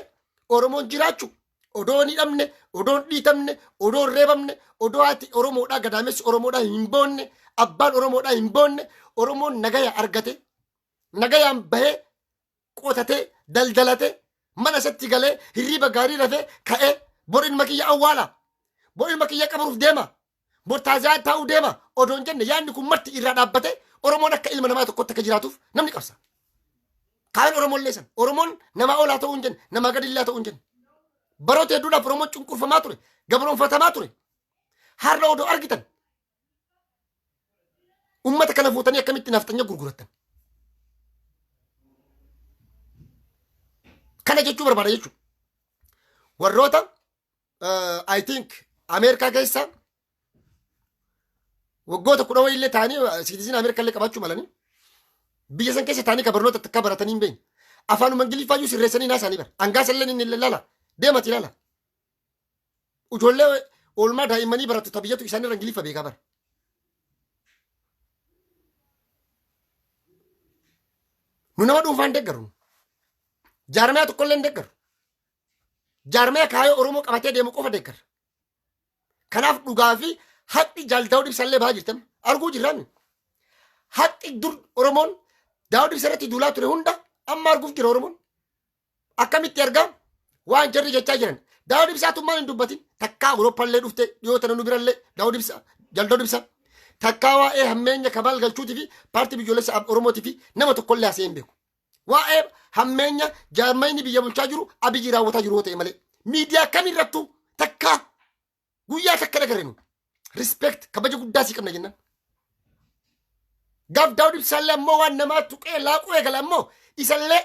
Oromoon jiraachuu odoon hidhamne, odoon dhiitamne, odoon reebamne, odoo ati Oromoodhaa gadaamessi Oromoodhaa hin boonne, abbaan Oromoodhaa hin boonne, Oromoon nagaya argate, nagayaan bahee qotatee daldalatee mana isatti galee hirriba gaarii rafee ka'ee bor ilma kiyya awwaala, bor ilma kiyya qabaruuf deema, bor taazaa taa'uu deema odoon jenne yaadni kun marti irraa dhaabbate Oromoon akka ilma namaa tokkotti akka jiraatuuf namni qabsa. Kaan Oromoon leessan Oromoon nama olaa ta'uu hin jenne, nama gadillaa ta'uu hin jenne. Baroota hedduudhaaf Oromoon cunqurfamaa ture, gabroonfatamaa ture. Har'a odoo argitan ummata kana fuutanii akkamitti naaftanya gurgurattan. Kana jechuu barbaada jechuudha. Warroota I think Ameerikaa keessa waggoota 10 illee taanii siitiziin Ameerikaa illee qabaachuu malanii biyya san keessa taanii barnoota takka baratanii hin beekne. Afaanuma Ingiliffaayyuu sirreessanii naasaanii bara. Angaasa illee inni ilaala. Deemati ilaala. Ijoollee oolmaa daa'immanii baratu tabiyyatu isaanirra Ingiliffa beekaa bara. Nu nama dhuunfaan deeggaru. Jaarmaya tokkollee hin deeggaru. Jaarmaya kaayoo Oromoo qabatee deemu qofa deeggarra. Kanaaf dhugaa fi haqqi jaal Daawud Ibsallee bahaa jirtan arguu jirraami. Haqqi dur Oromoon Daawud Ibsa irratti duulaa ture hunda amma arguuf jira Oromoon. Akkamitti argaa waan jarri jechaa jiran. Daawud Ibsaatu maal hin dubbatin takkaa Awurooppaallee dhufte dhiyoota nu birallee Daawud Ibsa jaal Daawud Ibsa takkaa waa'ee hammeenya Kamaal Galchuutii fi paartii biyyoolessa Oromootii fi nama tokkollee asee hin beeku. Waa'ee hammeenya jaarmayni biyya bulchaa jiru Abiyyi raawwataa jiru ta'e malee miidiyaa kamirrattuu takkaa guyyaa takka dhagarreenu respect kabaja guddaa sii qabna jennaan. Gaaf Daawud Ibsaallee ammoo waan namaa tuqee laaquu eegala ammoo isallee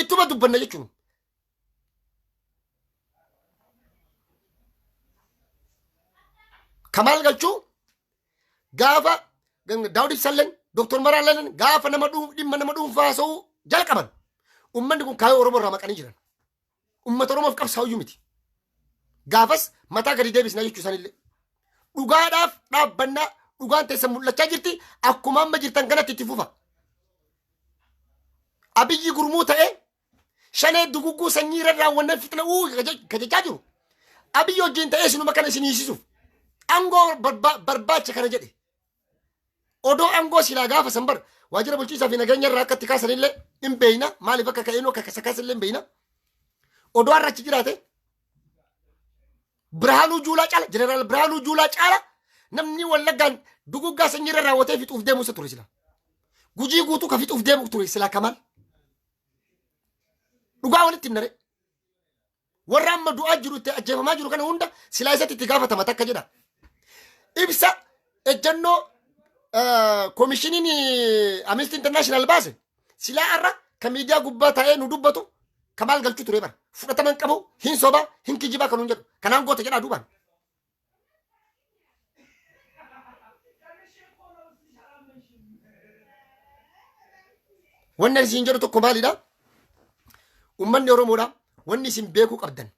ittuma dubbanna jechuun. Kamaal Galchuu gaafa Daawud Ibsaalleen Dr. Maraalleen gaafa dhimma nama dhuunfaa haasa'uu jalqaban ummanni kun kaayoo Oromoo irraa maqanii jiran. Ummata Oromoof qabsaa'uyyuu miti. Gaafas mataa gadi deebisnaa jechuu sanillee. Dhugaadhaaf dhaabbannaa dhugaan teessan mul'achaa jirti akkuma amma jirtan kanatti itti fufa. Abiyyi gurmuu ta'ee shanee dugugguu sanyii irra raawwannan fixna kajechaa jiru. Abiyyi wajjin ta'ee sinuma kana isin hiisisuuf angoo barbaacha kana jedhe. Odoo angoo silaa gaafa sanbar waajjira bulchiisaa fi nageenya irraa akka itti kaasanillee hin beeyna maaliif akka ka'eenuu akka kaasanillee hin beeyna. Odoo har'a achi jiraate Birhaanuu Juulaa caala jeneraal Birhaanuu Juulaa caala namni Wallaggaan duguggaa sanyii irra raawwatee fixuuf deemu isa ture sila. Gujii guutuu ka fixuuf deemu ture sila Kamaal. Dhugaa walitti himnare. Warra amma du'aa jiru itti ajjeefamaa jiru kana hunda silaa isatti itti gaafatama takka jedha. Ibsa ejjannoo komishiniin Amnesty International baase silaa irra ka miidiyaa gubbaa ta'ee nu dubbatu Kamaal Galchuu ture bara. Fudhataman qabu hin sobaa hin kijibaa kan jedhu kanaan goota jedhaa duubaan. Wanni isin jedhu tokko maalidha? Ummanni Oromoodha. Wanni isin beekuu qabdan.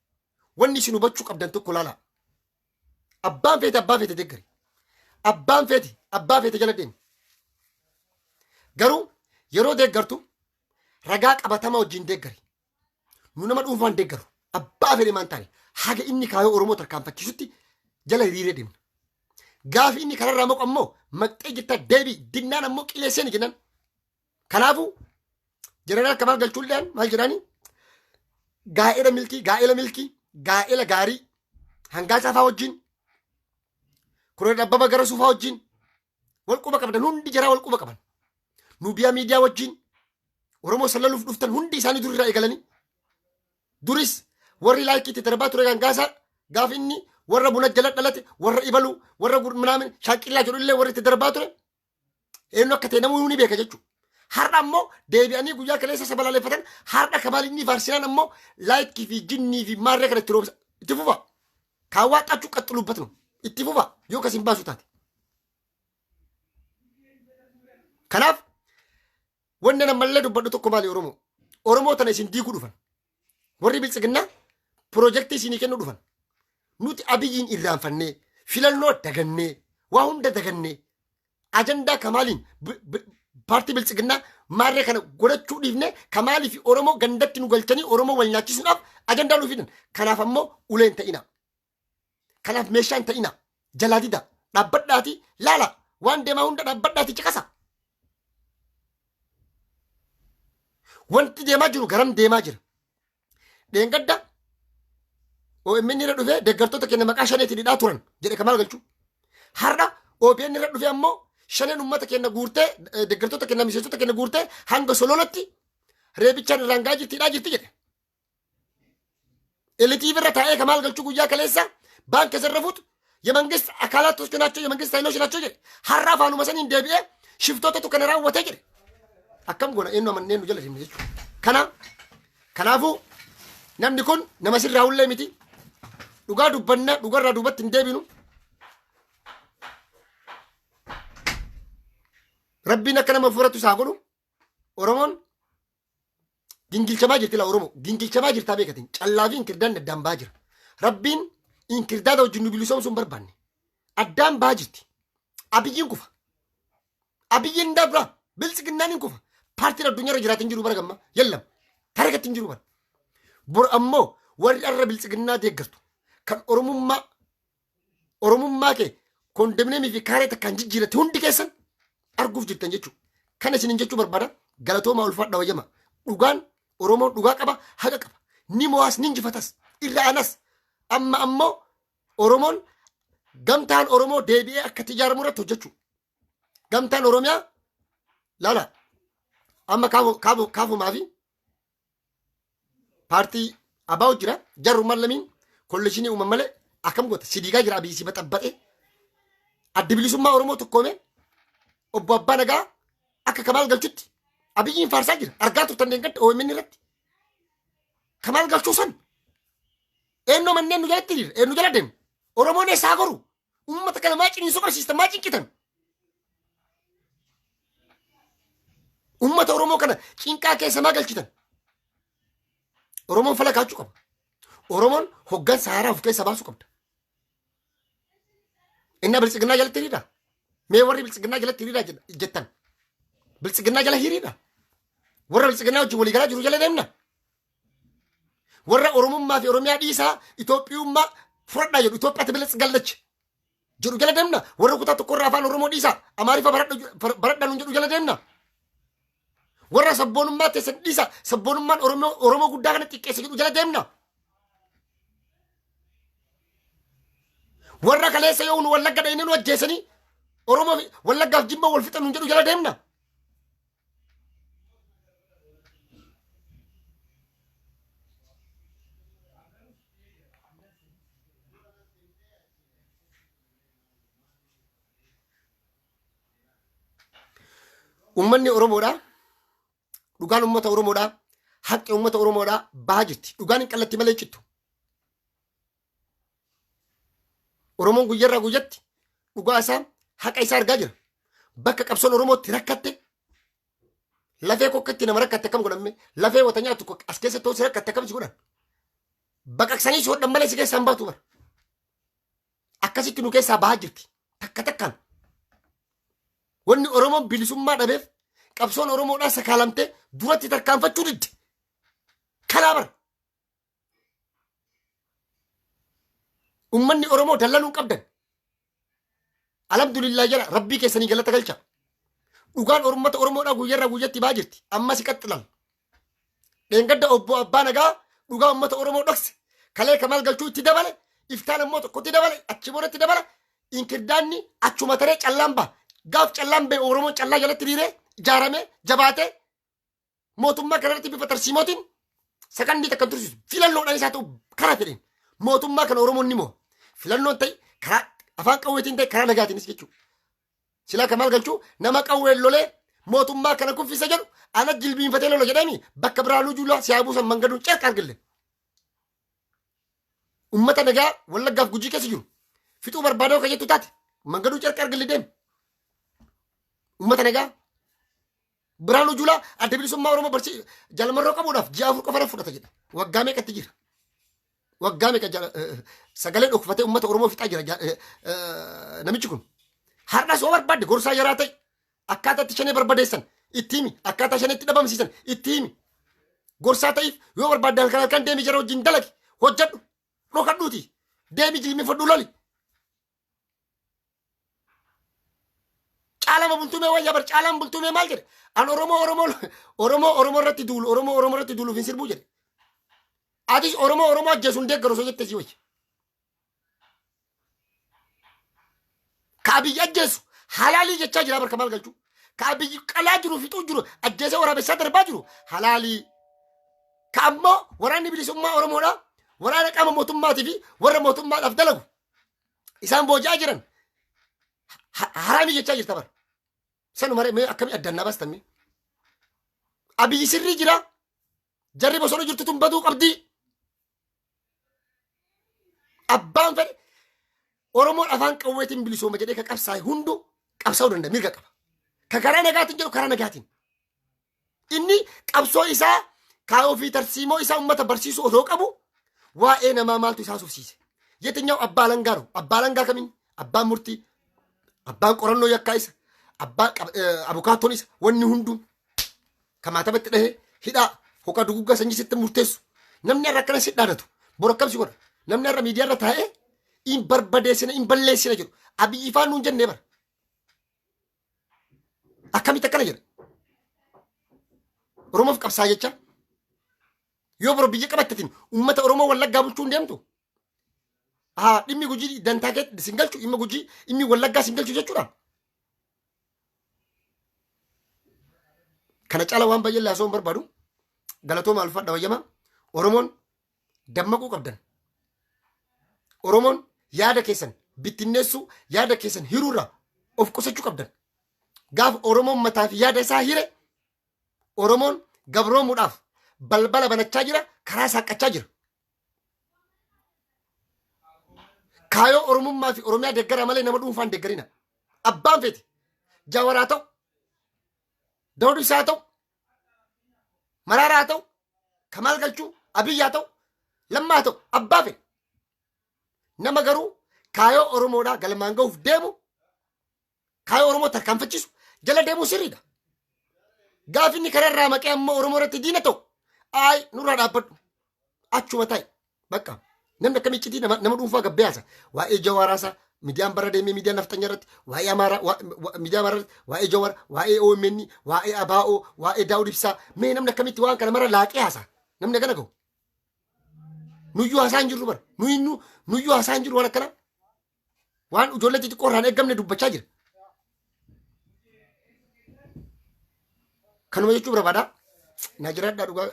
Wanni isin hubachuu qabdan tokko laala. Abbaan feete deeggari. Abbaan feete jala deemi. Garuu yeroo deeggartu ragaa qabatama wajjin deeggari. Nu nama dhuunfaan deeggaru. Abbaa fedhe maan taane haga inni kaayoo Oromoo tarkaanfachiisutti jala hiriiree deemna. Gaafi inni kanarraa moqu ammoo maqxee jirta deebii dinnaan ammoo qileesseen jennan. Kanaafuu jeneraal Kamaal Galchuudhaan maal jedhaanii gaa'ela milkii gaa'ela gaarii hangaasaa fa'aa wajjin kuree dhabbaba gara suufaa wajjin wal quba qabdan hundi jaraa wal quba qaban. Nuubiyaa miidiyaa wajjin Oromoo sallaluuf dhuftan hundi isaanii durirraa eegalanii. Duris warri laakiitti darbaa ture hangaasaa gaaf inni warra buna jala dhalate warra ibalu warra minaamin shaaqillaa jedhullee warri itti darbaa ture eenyu akka ta'e namuu ni beeka jechuudha. Har'a ammoo deebi'anii guyyaa kaleessa sabalaleeffatan har'a Kamaal inni faarsinaan ammoo laayikii fi jinnii fi maarree kana itti fufa. Kaawwaa xaachuu qaxxuluubbatnu itti fufa yoo kas hin baasu taate. Kanaaf wanni namallee dubbadhu tokko maali Oromoo? Oromoo tana isin diiguu dhufan. Warri biltsiginnaa piroojeektii isinii kennuu dhufan. Nuti Abiyyiin irraanfannee filannoo dagannee waa hunda dagannee ajandaa Kamaaliin paartii biltsiginnaa maarree kana godhachuu dhiifne Kamaalii fi Oromoo gandatti nu galchanii Oromoo wal nyaachisuudhaaf ajandaa nu fidan. Kanaaf ammoo uleen ta'ina. Kanaaf meeshaan ta'ina. Jalaa dida. Dhaabbadhaati laala. Waan deemaa hunda dhaabbadhaati ciqasa. Wanti deemaa jiru garam deemaa jira. Dheengadda OMN irra dhufee deeggartoota kenna maqaa shaneetiin hidhaa turan jedhe Kamaal Galchuu. Har'a OPN irra dhufee ammoo shaneen uummata kenna guurtee deeggartoota kenna miseensota kenna guurtee hanga sololatti reebichaan irraan gaa jirti hidhaa jirti jedhe. ኤልቲቪ irra taa'ee Kamaal Galchuu guyyaa kaleessa ባንክ የዘረፉት የመንግስት አካላቶች ናቸው የመንግስት ኃይሎች ናቸው ጀ ሀራ ፋኑ መሰኒን ደቢኤ ሽፍቶተቱ ከነራ ወተ ጀ አከም ጎና ኤኖ ማንኔ ነው ጀለ ዲምጀ ከናፉ namni kun nama sirraa hullee miti dhugaa dubbanna dhugarraa duubatti hin deebinu rabbiin akka nama furatu isaa godhu Oromoon gingilchamaa jirti la Oromoo gingilchamaa jirtaa beekatin callaa fi inkirdaan addaan baa jira rabbiin inkirdaada wajjin nu bilisoomsuun barbaanne addaan baa jirti Abiyyiin kufa Abiyyiin dabra biltsiginnaan kufa paartiin addunyaarra jiraatin jiru bara gamma yallam tarakattin jiru bara bor ammoo warri arra biltsiginnaa deeggartu kan oromummaa kee kondomneemii fi kaaree takkaan jijjiirate hundi keessan arguuf jirtan jechuudha. Kana isinin jechuu barbaada galatoomaa ulfaadha wayyama dhugaan Oromoon dhugaa qaba haqa qaba ni mo'aas ni injifatas irra anas amma ammoo Oromoon gamtaan Oromoo deebi'ee akka ijaaramu irratti hojjechuu gamtaan Oromiyaa laala amma kaafumaa fi paartii abaa'u jira jarrummaan lamiin kolleeshinii uuman malee akkam goota sidiigaa jira abiisii baxabbaxee adda bilisummaa Oromoo tokkoome obbo Abbaa Nagaa akka Kamaal Galchuutti Abiyyiin faarsaa jira argaa turtan deeggadda OMN irratti Kamaal Galchuu san eenyoo manneen nu jalatti jira eenyu jala deemu Oromoon eessaa goru uummata kana maa ciniinsuu qabsiistan maa cinqitan uummata Oromoo kana cinqaa keessa maa galchitan Oromoon fala kaachuu qaba. Oromoon hoggansa haaraa of keessa baasuu qabda. Inni biltsiginnaa jalatti hiriidha. Mee warri biltsiginnaa jalatti hiriidha jettan. Biltsiginnaa jala hiriidha. Warra biltsiginnaa wajjin walii galaa jiru jala deemna. Warra Oromummaa fi Oromiyaa dhiisaa Itoophiyummaa fudhadhaa jedhu Itoophiyaatti biltsigallachi jedhu jala deemna. Warra kutaa tokkorraa afaan Oromoo dhiisaa Amaariffaa baradhaa nuun jedhu jala deemna. warra sabboonummaa teessan dhiisa sabboonummaan Oromoo guddaa kana xiqqeessa jedhu jala deemna. Warra kaleessa yoo nu Wallagga dhayinee nu ajjeesanii Oromoo Wallaggaaf Jimma wal fixan nu jedhu jala deemna. Ummanni Oromoodha. Dhugaan uummata Oromoodha. Haqqi uummata Oromoodha bahaa jirti. Dhugaan hin qallatti malee cittu. Oromoon guyyaarraa guyyatti dhugaa isaa haqa isaa argaa jira. Bakka qabsoon Oromootti rakkatte lafee kokkatti nama rakkatte akkam godhamme lafee wata nyaatu as keessa toos rakkatte akkam si godhan. Baqaqsanii si hodhan malee si keessaa hin baatu bara. Akkasitti nu keessaa bahaa jirti. Takka takkaan. Wanni Oromoon bilisummaa dhabeef qabsoon Oromoodhaa sakaalamtee duratti tarkaanfachuu didde. Kanaa bara. Ummanni Oromoo dallanuu hin qabdan. Alhamdulillah jala rabbii keessanii galata galcha. Dhugaan uummata Oromoodhaa guyyaarraa guyyatti bahaa jirti. Amma si qaxxilan. Dheengadda obbo Abbaa Nagaa dhugaa uummata Oromoo dhokse. Kalee Kamaal Galchuu itti dabale. Iftaan ammoo tokkotti dabale. Achi boodatti dabale. Inkirdaanni achuma taree callaan ba'a. Gaaf callaan ba'e Oromoon callaa jalatti hiriiree ijaaramee jabaatee mootummaa kanarratti bifa tarsiimootiin sakandii takkan tursiisu filannoodhaan isaa ta'u karaa fedheen mootummaa kana Oromoon ni moo filannoon ta'e karaa afaan qawweetiin ta'e karaa nagaatiinis jechuudha. Silaa Kamaal Galchuu nama qawween lolee mootummaa kana kuffisa jedhu ana jilbiinfatee lola jedhanii bakka Biraanuu Juulaa siyaabuu san mangaduun ceerqa argille. Uummata nagaa Wallaggaaf Gujii keessa jiru fixuu barbaadoo kan jettu taate mangaduu ceerqa argille deemu. Uummata nagaa Biraanuu Juulaa adda bilisummaa Oromoo jalamarroo qabuudhaaf ji'a 4 qofa fudhata jedha. Waggaa meeqatti jira? Waggaa meeqa sagalee dhokfatee uummata Oromoo fixaa jira namichi kun. Har'as yoo barbaadde gorsaa yaraa ta'e akkaataa itti shanee barbadeessan itti himi. Akkaataa shanee itti dhabamsiisan itti himi. Gorsaa ta'eef yoo barbaadde halkan deemi jara wajjin dalagi hojjedhu dhokadhuuti deemi jilmifadhu loli. Caalama bultumee wayyaa bar caalaan bultumee maal jedhe? An Oromoo irratti duulu Oromoo irratti duuluuf hin sirbuu jedhe. Atis Oromoo ajjeesuun deeggaru osoo jettee si wayya. Ka Abiyyi ajjeesu halaalii jechaa jira barka maal galchuu. Ka Abiyyi qalaa jiru fixuu jiru ajjeesee waraabessaa darbaa jiru halaalii. Ka ammoo waraanni bilisummaa Oromoodha waraana qaama mootummaatii fi warra mootummaadhaaf dalagu isaan booji'aa jiran haraamii jechaa jirta bara. Sanu maree mee akkamii addannaa baastan Abiyyi sirrii jira jarri bosona jirtu tun baduu qabdii. Abbaan fedhe Oromoon afaan qawweetiin bilisooma jedhee ka qabsaa'e hundu qabsaa'uu danda'a mirga qaba. Ka karaa nagaatiin jedhu karaa nagaatiin. Inni qabsoo isaa kaayoo fi tarsiimoo isaa uummata barsiisuu osoo qabu waa'ee namaa maaltu isaa sufsiise. Yetinyaa'u abbaa langaa jiru. Abbaa langaa kamiin? Abbaan murtii, abbaan qorannoo yakkaa isa, abbaan abukaattoon isa wanni hunduun kamaatabatti dhahee hidhaa hoqa duguggaa sanyii sitti murteessu. Namni irra akkana si dhaadatu bor akkamsi godha. Namni irra miidiyaa irra taa'ee in barbadeessina in balleessina jedhu Abiyyi ifaan nuun jennee bara. Akkamitti akkana jedha? Oromoof qabsaa jecha yoo boro biyya qabattetiin uummata Oromoo Wallaggaa bulchuu hin deemtu. Dhimmi Gujii dantaa kee singalchu dhimmi Gujii dhimmi Wallaggaa singalchu jechuudha. Kana caala waan baay'ee laasoo hin barbaadu. Galatooma alfadha wayyamaa. Oromoon dammaquu qabdan. Oromoon yaada keessan bittinneessuu yaada keessan hiruurraa of qusachuu qabdan. Gaaf Oromoon mataa fi yaada isaa hire Oromoon gabroomuudhaaf balbala banachaa jira karaa saaqachaa jira. Kaayoo Oromummaa fi Oromiyaa deeggaraa malee nama dhuunfaan deeggarina. Abbaan feeti Jaawaraa ta'u Daawud Ibsaa ta'u Maraaraa ta'u Kamaal Galchuu Abiyyaa ta'u Lammaa ta'u abbaa feeti. Nama garuu kaayoo Oromoodhaa galmaan ga'uuf deemu kaayoo Oromoo tarkaanfachiisu jala deemuu sirriidha. Gaaf inni kararraa maqee ammoo Oromoo irratti diina ta'u nurraa dhaabbadhu achuma taa'e bakka namni akka miccitii nama dhuunfaa gabbeessa waa'ee Jawaaraasaa miidiyaan bara deemee miidiyaan nafxanya irratti waa'ee Amaaraa miidiyaa Amaaraa irratti waa'ee Jawaar waa'ee OMN waa'ee Abaa'oo waa'ee Daawud Ibsaa mee namni akkamitti waan kana mara laaqee haasa namni akkana ga'u. Nuyyuu haasaa hin jirru bara nuyyuu haasaa hin jirru waan akkana waan ijoollee xixiqqoo irraan eeggamne dubbachaa jira. Kanuma jechuun barbaadaa Naajiraadhaa dhugaa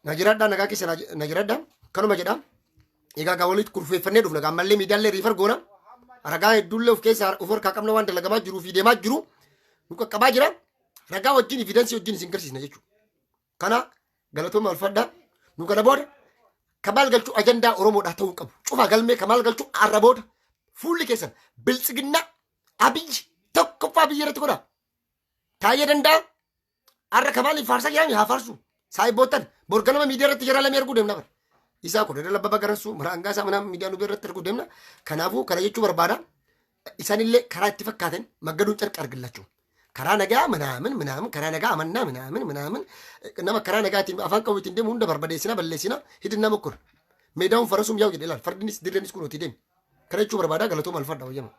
Naajiraadhaa nagaa keessa Naajiraadhaa kanuma jedhaa. Egaa gaa walitti kurfeeffannee dhufna gaa mallee miidiyaalee riifar goona ragaa hedduullee of keessaa of harkaa qabna waan dalagamaa jiruu fi deemaa jiru nu qaqqabaa jira ragaa wajjin evidensii wajjin isin garsiisna jechuudha. Kana galatooma alfadhaa nu kana booda Kamaal Galchuu ajandaa Oromoodhaa ta'uu qabu. Cufa galmee Kamaal Galchuu arra booda fuulli keessan biltsiginnaa Abiyyi tokkoffaa biyya irratti godha. Taayee danda'a arra Kamaaliin faarsaa jiraami haa faarsu. Saayibootan borganama miidiyaa irratti jira lamee arguu deemna bara. Isaa kun irra labbaba garansu maraangaa isaa manaa miidiyaa nu irratti arguu deemna. Kanaafuu kana jechuu barbaada. Isaanillee karaa itti fakkaatan maggaduun carqa argillachuu. Karaa nagaa minaamin karaa nagaa amannaa minaamin nama karaa nagaatiin afaan qawweetiin deemu hunda barbadeessina balleessina hidhinnaa mokkur. Meedaawwan farasuun yaa'u jedhe ilaal fardinis dirreenis kun hotii deemi. Kana jechuu barbaada galatooma alfadha wayyama.